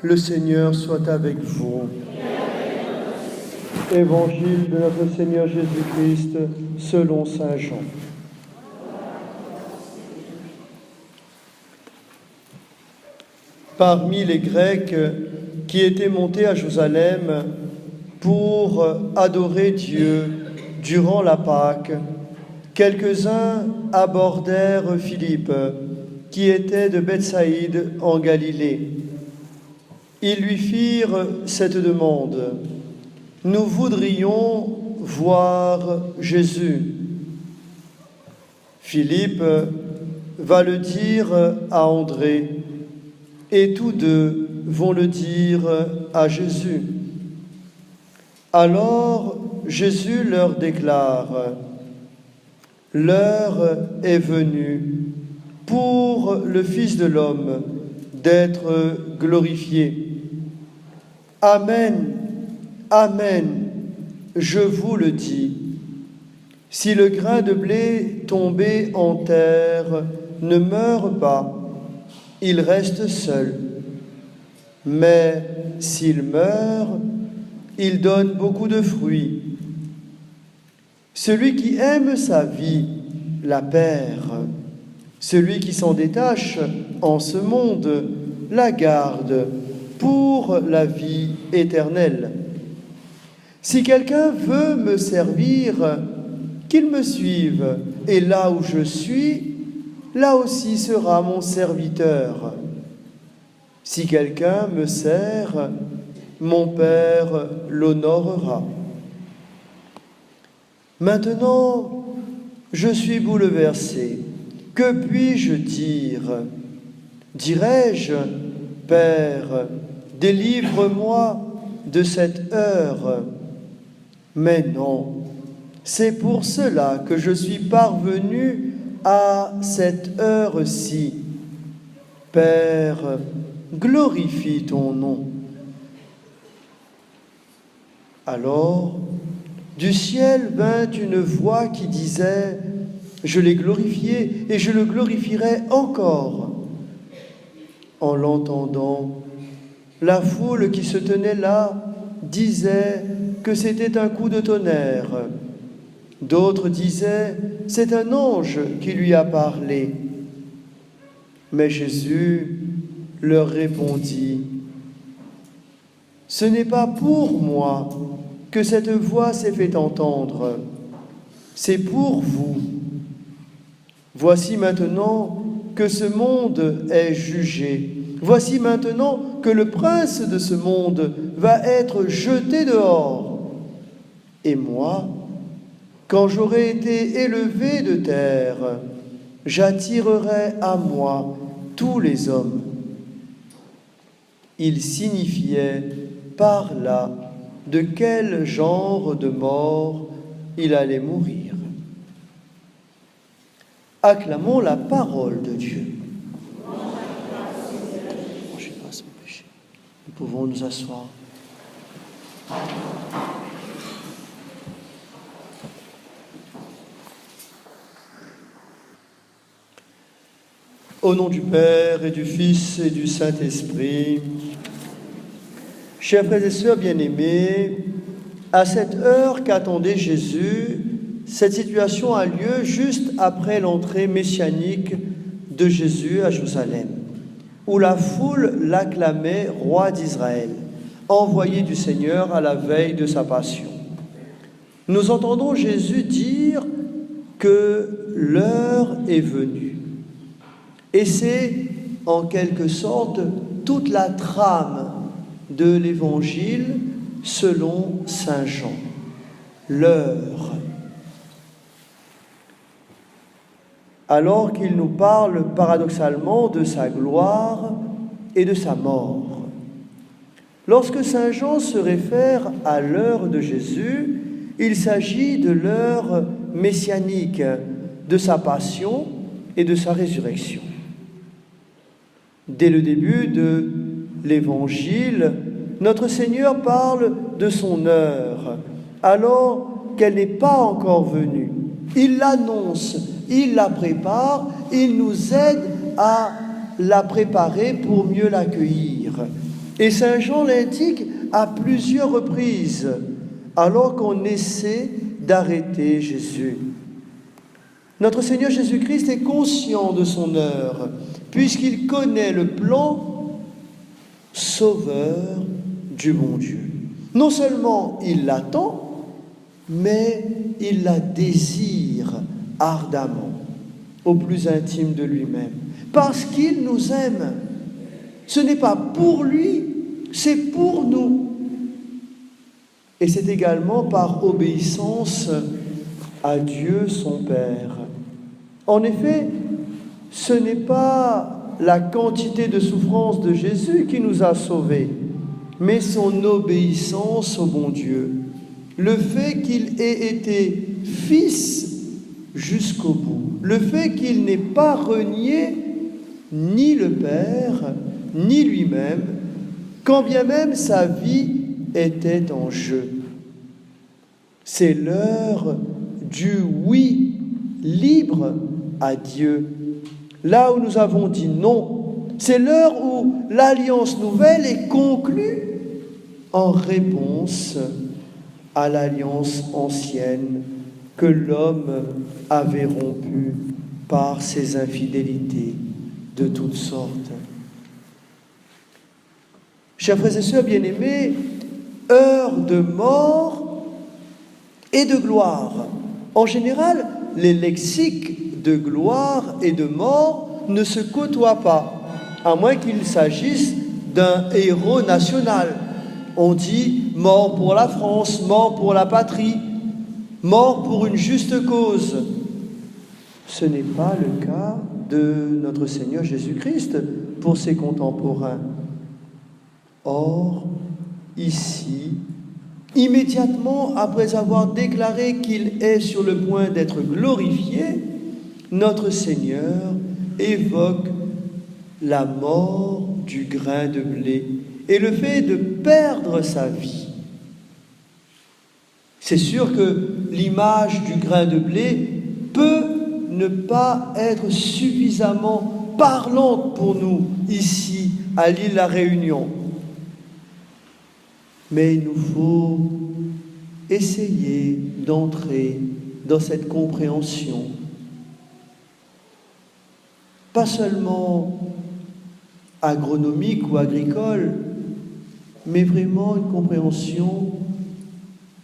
Le Seigneur soit avec vous. Évangile de notre Seigneur Jésus-Christ selon saint Jean. Parmi les Grecs qui étaient montés à Jérusalem pour adorer Dieu durant la Pâque, quelques-uns abordèrent Philippe, qui était de Bethsaïde en Galilée. Ils lui firent cette demande: « Nous voudrions voir Jésus. » Philippe va le dire à André, et tous deux vont le dire à Jésus. Alors Jésus leur déclare: « L'heure est venue pour le Fils de l'homme d'être glorifié. Amen, amen, je vous le dis. Si le grain de blé tombé en terre ne meurt pas, il reste seul. Mais s'il meurt, il donne beaucoup de fruits. Celui qui aime sa vie la perd. Celui qui s'en détache en ce monde la garde pour la vie éternelle. Si quelqu'un veut me servir, qu'il me suive, et là où je suis, là aussi sera mon serviteur. Si quelqu'un me sert, mon Père l'honorera. Maintenant, je suis bouleversé. Que puis-je dire? Dirais-je: Père, délivre-moi de cette heure? Mais non, c'est pour cela que je suis parvenu à cette heure-ci. Père, glorifie ton nom. Alors, du ciel vint une voix qui disait: Je l'ai glorifié et je le glorifierai encore. En l'entendant, la foule qui se tenait là disait que c'était un coup de tonnerre. D'autres disaient: c'est un ange qui lui a parlé. Mais Jésus leur répondit: ce n'est pas pour moi que cette voix s'est fait entendre, c'est pour vous. Voici maintenant que ce monde est jugé. Voici maintenant que le prince de ce monde va être jeté dehors. Et moi, quand j'aurai été élevé de terre, j'attirerai à moi tous les hommes. Il signifiait par là de quel genre de mort il allait mourir. Acclamons la parole de Dieu. Nous pouvons nous asseoir. Au nom du Père et du Fils et du Saint-Esprit, chers frères et sœurs bien-aimés, à cette heure qu'attendait Jésus, cette situation a lieu juste après l'entrée messianique de Jésus à Jérusalem, où la foule l'acclamait roi d'Israël, envoyé du Seigneur à la veille de sa passion. Nous entendons Jésus dire que l'heure est venue. Et c'est, en quelque sorte, toute la trame de l'Évangile selon saint Jean. L'heure. Alors qu'il nous parle paradoxalement de sa gloire et de sa mort. Lorsque saint Jean se réfère à l'heure de Jésus, il s'agit de l'heure messianique, de sa passion et de sa résurrection. Dès le début de l'Évangile, notre Seigneur parle de son heure, alors qu'elle n'est pas encore venue. Il l'annonce, il la prépare, il nous aide à la préparer pour mieux l'accueillir. Et Saint Jean l'indique à plusieurs reprises, alors qu'on essaie d'arrêter Jésus. Notre Seigneur Jésus-Christ est conscient de son heure, puisqu'il connaît le plan sauveur du bon Dieu. Non seulement il l'attend, mais il la désire ardemment, au plus intime de lui-même, parce qu'il nous aime. Ce n'est pas pour lui, c'est pour nous. Et c'est également par obéissance à Dieu son Père. En effet, ce n'est pas la quantité de souffrance de Jésus qui nous a sauvés, mais son obéissance au bon Dieu. Le fait qu'il ait été fils jusqu'au bout, le fait qu'il n'ait pas renié ni le Père, ni lui-même, quand bien même sa vie était en jeu. C'est l'heure du oui libre à Dieu. Là où nous avons dit non, c'est l'heure où l'alliance nouvelle est conclue en réponse à l'alliance ancienne que l'homme avait rompue par ses infidélités de toutes sortes. Chers frères et sœurs bien-aimés, heure de mort et de gloire. En général, les lexiques de gloire et de mort ne se côtoient pas, à moins qu'il s'agisse d'un héros national. On dit mort pour la France, mort pour la patrie, mort pour une juste cause. Ce n'est pas le cas de notre Seigneur Jésus-Christ pour ses contemporains. Or, ici, immédiatement après avoir déclaré qu'il est sur le point d'être glorifié, notre Seigneur évoque la mort du grain de blé et le fait de perdre sa vie. C'est sûr que l'image du grain de blé peut ne pas être suffisamment parlante pour nous ici à l'île La Réunion. Mais il nous faut essayer d'entrer dans cette compréhension. Pas seulement agronomique ou agricole, mais vraiment une compréhension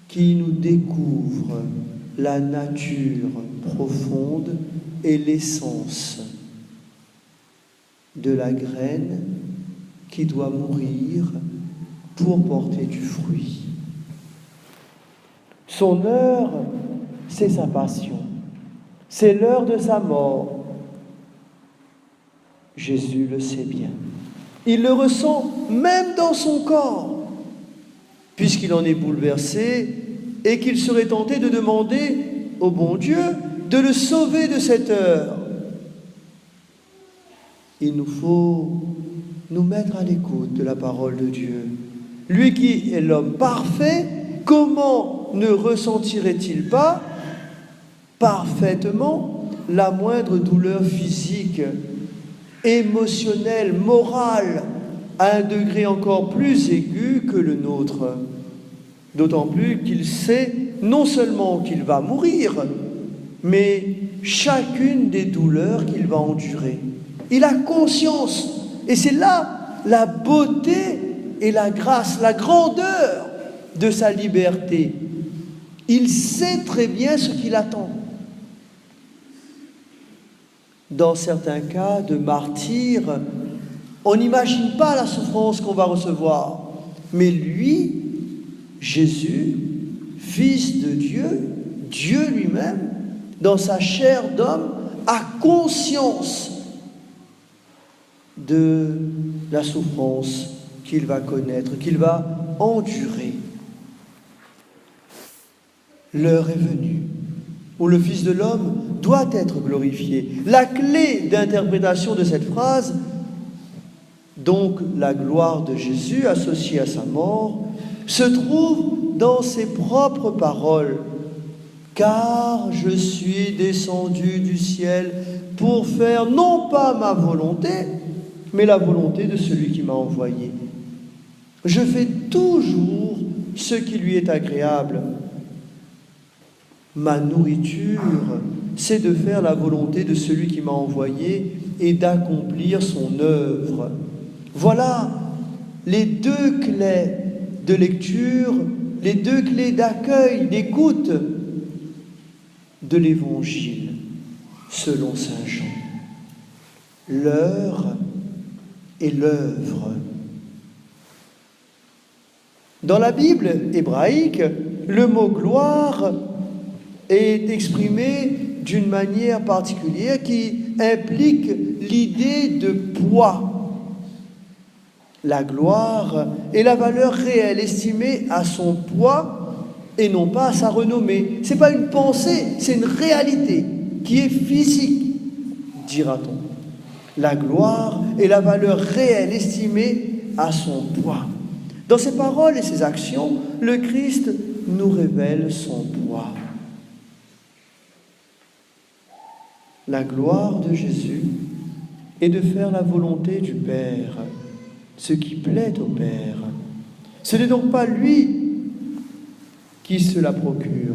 qui nous découvre la nature profonde et l'essence de la graine qui doit mourir pour porter du fruit. Son heure, c'est sa passion. C'est l'heure de sa mort. Jésus le sait bien. Il le ressent même dans son corps, puisqu'il en est bouleversé et qu'il serait tenté de demander au bon Dieu de le sauver de cette heure. Il nous faut nous mettre à l'écoute de la parole de Dieu. Lui qui est l'homme parfait, comment ne ressentirait-il pas parfaitement la moindre douleur physique, émotionnelle, morale, à un degré encore plus aigu que le nôtre? D'autant plus qu'il sait non seulement qu'il va mourir, mais chacune des douleurs qu'il va endurer. Il a conscience, et c'est là la beauté et la grâce, la grandeur de sa liberté. Il sait très bien ce qu'il attend. Dans certains cas de martyr, on n'imagine pas la souffrance qu'on va recevoir. Mais lui, Jésus, Fils de Dieu, Dieu lui-même, dans sa chair d'homme, a conscience de la souffrance qu'il va connaître, qu'il va endurer. L'heure est venue où le Fils de l'homme doit être glorifié. La clé d'interprétation de cette phrase, donc la gloire de Jésus associée à sa mort, se trouve dans ses propres paroles. « Car je suis descendu du ciel pour faire non pas ma volonté, mais la volonté de celui qui m'a envoyé. » Je fais toujours ce qui lui est agréable. Ma nourriture, c'est de faire la volonté de celui qui m'a envoyé et d'accomplir son œuvre. Voilà les deux clés de lecture, les deux clés d'accueil, d'écoute de l'Évangile selon saint Jean. L'heure et l'œuvre. Dans la Bible hébraïque, le mot gloire est exprimé d'une manière particulière qui implique l'idée de poids. La gloire est la valeur réelle estimée à son poids et non pas à sa renommée. Ce n'est pas une pensée, c'est une réalité qui est physique, dira-t-on. La gloire est la valeur réelle estimée à son poids. Dans ses paroles et ses actions, le Christ nous révèle son poids. La gloire de Jésus est de faire la volonté du Père, ce qui plaît au Père. Ce n'est donc pas lui qui se la procure.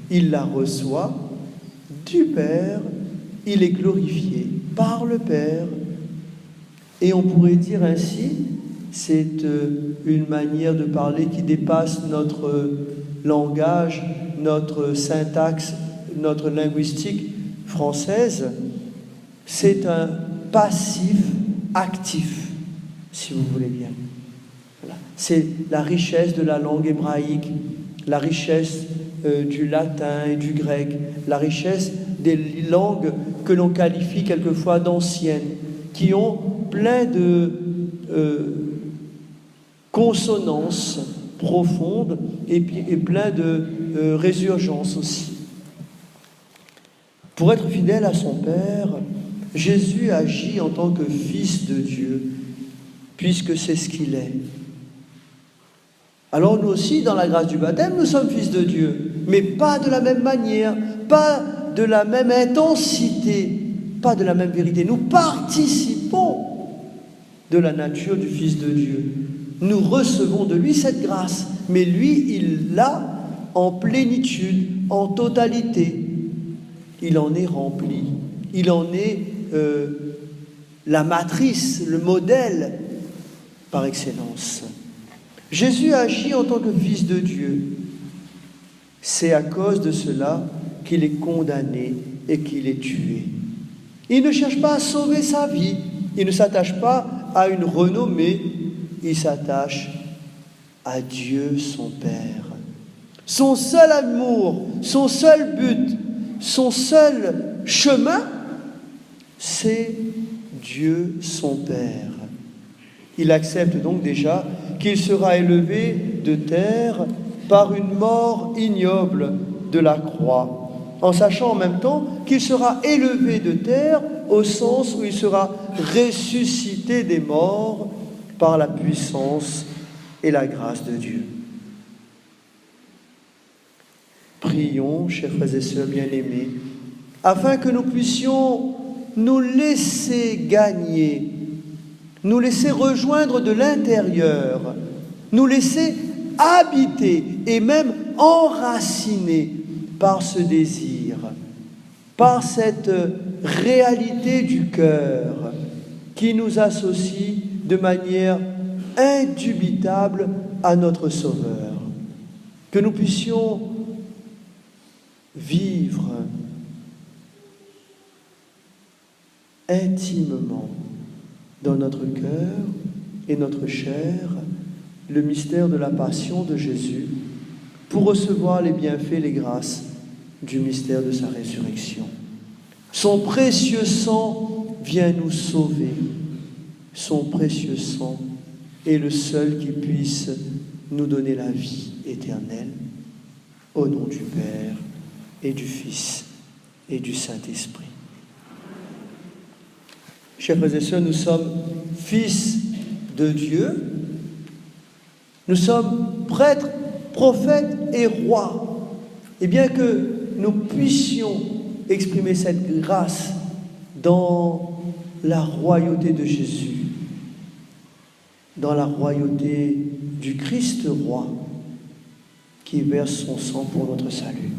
Il la reçoit du Père, il est glorifié par le Père. Et on pourrait dire ainsi, c'est une manière de parler qui dépasse notre langage, notre syntaxe, notre linguistique française. C'est un passif actif, si vous voulez bien. Voilà. C'est la richesse de la langue hébraïque, la richesse du latin et du grec, la richesse des langues que l'on qualifie quelquefois d'anciennes, qui ont plein de consonances profondes et plein de résurgences aussi. Pour être fidèle à son Père, Jésus agit en tant que Fils de Dieu, puisque c'est ce qu'il est. Alors nous aussi, dans la grâce du baptême, nous sommes fils de Dieu, mais pas de la même manière, pas de la même intensité, pas de la même vérité. Nous participons de la nature du Fils de Dieu. Nous recevons de lui cette grâce, mais lui, il l'a en plénitude, en totalité. Il en est rempli, il en est la matrice, le modèle par excellence. Jésus agit en tant que Fils de Dieu. C'est à cause de cela qu'il est condamné et qu'il est tué. Il ne cherche pas à sauver sa vie, il ne s'attache pas à une renommée, il s'attache à Dieu son Père. Son seul amour, son seul but, son seul chemin, c'est Dieu son Père. Il accepte donc déjà qu'il sera élevé de terre par une mort ignoble de la croix, en sachant en même temps qu'il sera élevé de terre au sens où il sera ressuscité des morts par la puissance et la grâce de Dieu. Prions, chers frères et sœurs bien-aimés, afin que nous puissions nous laisser gagner, nous laisser rejoindre de l'intérieur, nous laisser habiter et même enraciner par ce désir, par cette réalité du cœur qui nous associe de manière indubitable à notre Sauveur. Que nous puissions vivre intimement dans notre cœur et notre chair le mystère de la passion de Jésus pour recevoir les bienfaits, les grâces du mystère de sa résurrection. Son précieux sang vient nous sauver. Son précieux sang est le seul qui puisse nous donner la vie éternelle. Au nom du Père et du Fils et du Saint-Esprit. Chers frères et sœurs, nous sommes fils de Dieu. Nous sommes prêtres, prophètes et rois. Et bien que nous puissions exprimer cette grâce dans la royauté de Jésus, dans la royauté du Christ roi qui verse son sang pour notre salut,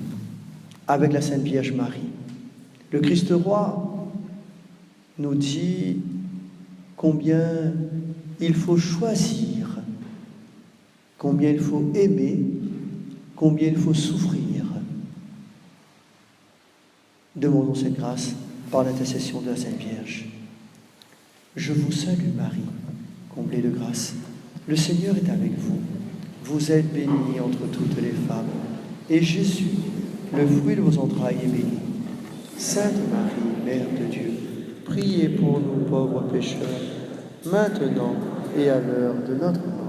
avec la Sainte Vierge Marie. Le Christ roi nous dit combien il faut choisir, combien il faut aimer, combien il faut souffrir. Demandons cette grâce par l'intercession de la Sainte Vierge. Je vous salue Marie, comblée de grâce. Le Seigneur est avec vous. Vous êtes bénie entre toutes les femmes. Et Jésus, le fruit de vos entrailles, est béni. Sainte Marie, Mère de Dieu, priez pour nous pauvres pécheurs, maintenant et à l'heure de notre mort.